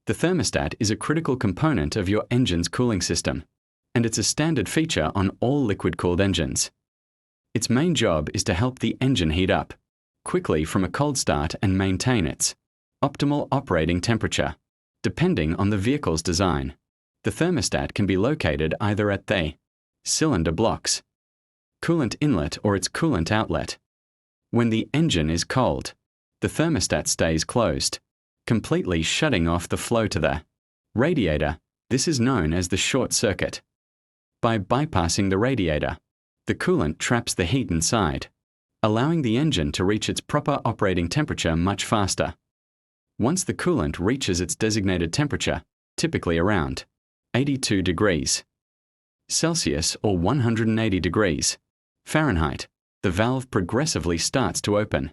The thermostat is a critical component of your engine's cooling system, and it's a standard feature on all liquid-cooled engines. Its main job is to help the engine heat up quickly from a cold start and maintain its optimal operating temperature, depending on the vehicle's design. The thermostat can be located either at the cylinder blocks, coolant inlet, or its coolant outlet. When the engine is cold, the thermostat stays closed, completely shutting off the flow to the radiator. This is known as the short circuit. By bypassing the radiator, the coolant traps the heat inside, allowing the engine to reach its proper operating temperature much faster. Once the coolant reaches its designated temperature, typically around 82 degrees Celsius or 180 degrees Fahrenheit, the valve progressively starts to open.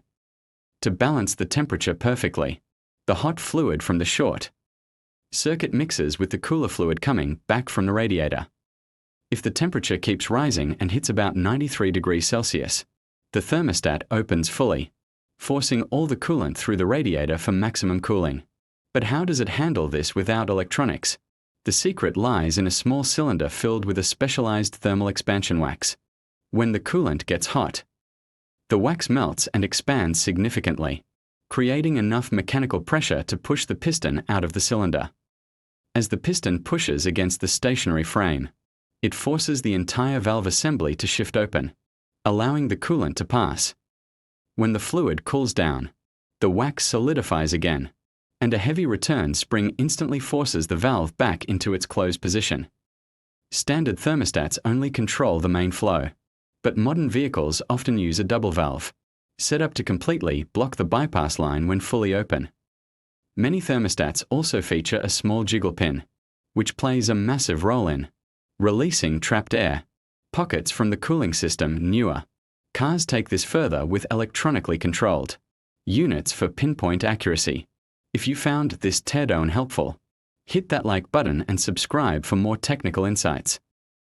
To balance the temperature perfectly, the hot fluid from the short circuit mixes with the cooler fluid coming back from the radiator. If the temperature keeps rising and hits about 93 degrees Celsius, the thermostat opens fully, forcing all the coolant through the radiator for maximum cooling. But how does it handle this without electronics? The secret lies in a small cylinder filled with a specialized thermal expansion wax. When the coolant gets hot, the wax melts and expands significantly, creating enough mechanical pressure to push the piston out of the cylinder. As the piston pushes against the stationary frame, it forces the entire valve assembly to shift open, allowing the coolant to pass. When the fluid cools down, the wax solidifies again, and a heavy return spring instantly forces the valve back into its closed position. Standard thermostats only control the main flow, but modern vehicles often use a double valve, set up to completely block the bypass line when fully open. Many thermostats also feature a small jiggle pin, which plays a massive role in releasing trapped air pockets from the cooling system. Newer cars take this further with electronically controlled units for pinpoint accuracy. If you found this teardown helpful, hit that like button and subscribe for more technical insights.